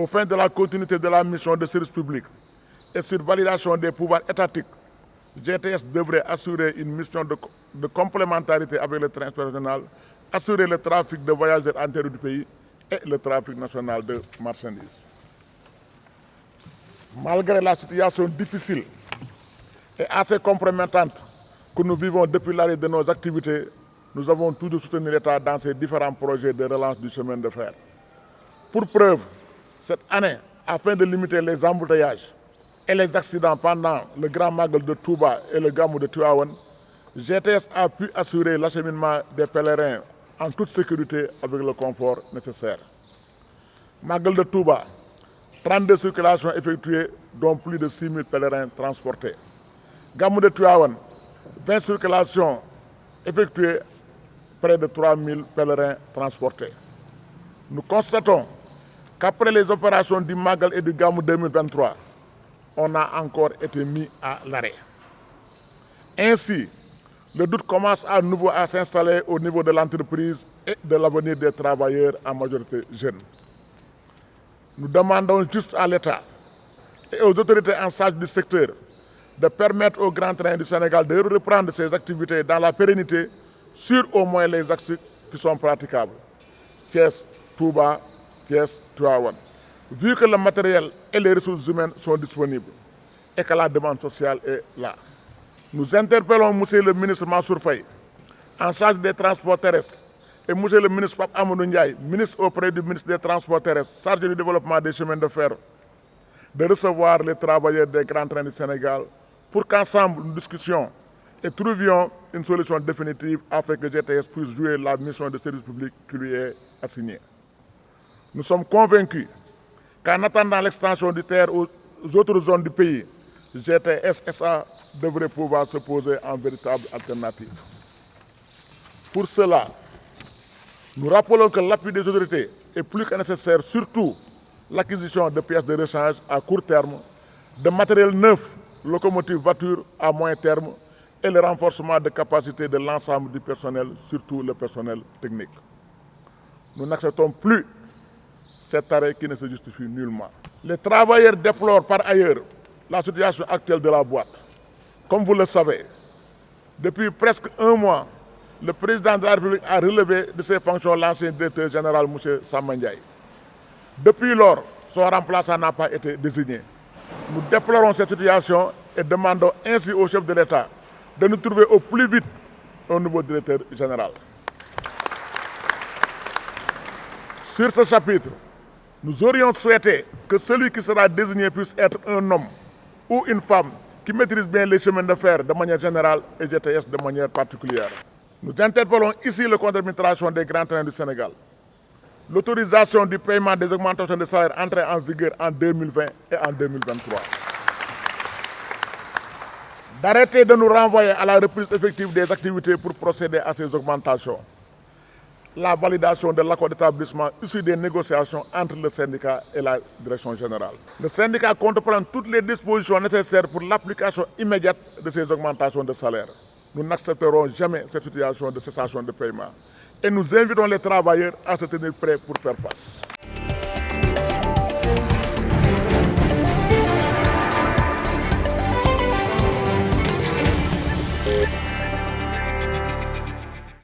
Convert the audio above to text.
Au fin de la continuité de la mission de service public et sur validation des pouvoirs étatiques, GTS devrait assurer une mission de complémentarité avec le train régional, assurer le trafic de voyageurs intérieurs du pays et le trafic national de marchandises. Malgré la situation difficile et assez compromettante que nous vivons depuis l'arrêt de nos activités, nous avons toujours soutenu l'État dans ses différents projets de relance du chemin de fer. Pour preuve, cette année, afin de limiter les embouteillages et les accidents pendant le Grand Magal de Touba et le Gamou de Tivaouane, GTS a pu assurer l'acheminement des pèlerins en toute sécurité avec le confort nécessaire. Magal de Touba, 32 circulations effectuées, dont plus de 6 000 pèlerins transportés. Gamou de Tivaouane, 20 circulations effectuées, près de 3 000 pèlerins transportés. Nous constatons qu'après les opérations du Magal et du Gamou 2023, on a encore été mis à l'arrêt. Ainsi, le doute commence à nouveau à s'installer au niveau de l'entreprise et de l'avenir des travailleurs en majorité jeunes. Nous demandons juste à l'État et aux autorités en charge du secteur de permettre au Grand Train du Sénégal de reprendre ses activités dans la pérennité sur au moins les axes qui sont praticables. Thiès, Touba, Thiès, Tivaouane. Vu que le matériel et les ressources humaines sont disponibles et que la demande sociale est là. Nous interpellons M. le ministre Mansour Faye, en charge des transports terrestres, et M. le ministre Pape Amadou Ndiaye, ministre auprès du ministre des Transports terrestres, chargé du développement des chemins de fer, de recevoir les travailleurs des grands trains du Sénégal pour qu'ensemble nous discutions et trouvions une solution définitive afin que GTS puisse jouer la mission de service public qui lui est assignée. Nous sommes convaincus qu'en attendant l'extension du TER aux autres zones du pays, GTS SA devrait pouvoir se poser en véritable alternative. Pour cela, nous rappelons que l'appui des autorités est plus que nécessaire, surtout l'acquisition de pièces de rechange à court terme, de matériel neuf, locomotives, voitures à moyen terme et le renforcement de capacité de l'ensemble du personnel, surtout le personnel technique. Nous n'acceptons plus cet arrêt qui ne se justifie nullement. Les travailleurs déplorent par ailleurs la situation actuelle de la boîte. Comme vous le savez, depuis presque un mois, le président de la République a relevé de ses fonctions l'ancien directeur général M. Samba Ndiaye. Depuis lors, son remplaçant n'a pas été désigné. Nous déplorons cette situation et demandons ainsi au chef de l'État de nous trouver au plus vite un nouveau directeur général. Sur ce chapitre, nous aurions souhaité que celui qui sera désigné puisse être un homme ou une femme qui maîtrise bien les chemins de fer de manière générale et GTS de manière particulière. Nous interpellons ici le compte d'administration des grands trains du Sénégal. L'autorisation du paiement des augmentations de salaire entrée en vigueur en 2020 et en 2023. D'arrêter de nous renvoyer à la reprise effective des activités pour procéder à ces augmentations. La validation de l'accord d'établissement issu des négociations entre le syndicat et la direction générale. Le syndicat compte prendre toutes les dispositions nécessaires pour l'application immédiate de ces augmentations de salaire. Nous n'accepterons jamais cette situation de cessation de paiement et nous invitons les travailleurs à se tenir prêts pour faire face.